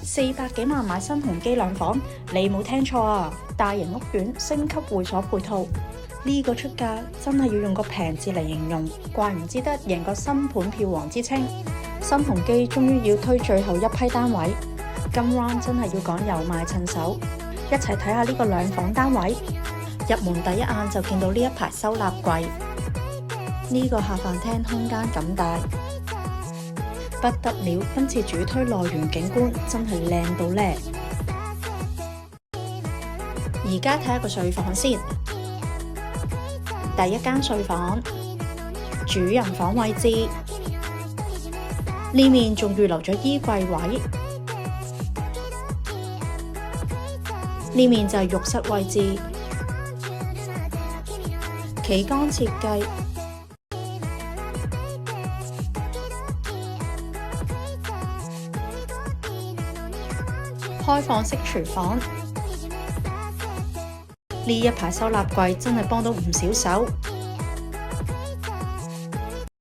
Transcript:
400幾萬買新鴻基兩房，你冇聽錯啊！大型屋苑升級會所配套，呢個出價真係要用個平字嚟形容，怪唔之得贏個新盤票王之稱。新鴻基終於要推最後一批單位，今 round 真係要講有買趁手，一齊睇下呢個兩房單位。入門第一眼就見到呢一排收納櫃，呢個下飯廳空間咁大，不得了！今次主推內園景觀真係靚到呢。而家睇下個睡房先，第一間睡房，主人房位置，呢面仲預留咗衣櫃位，呢面就係浴室位置，企缸設計。開放式廚房，呢一排收納櫃真係幫到唔少手。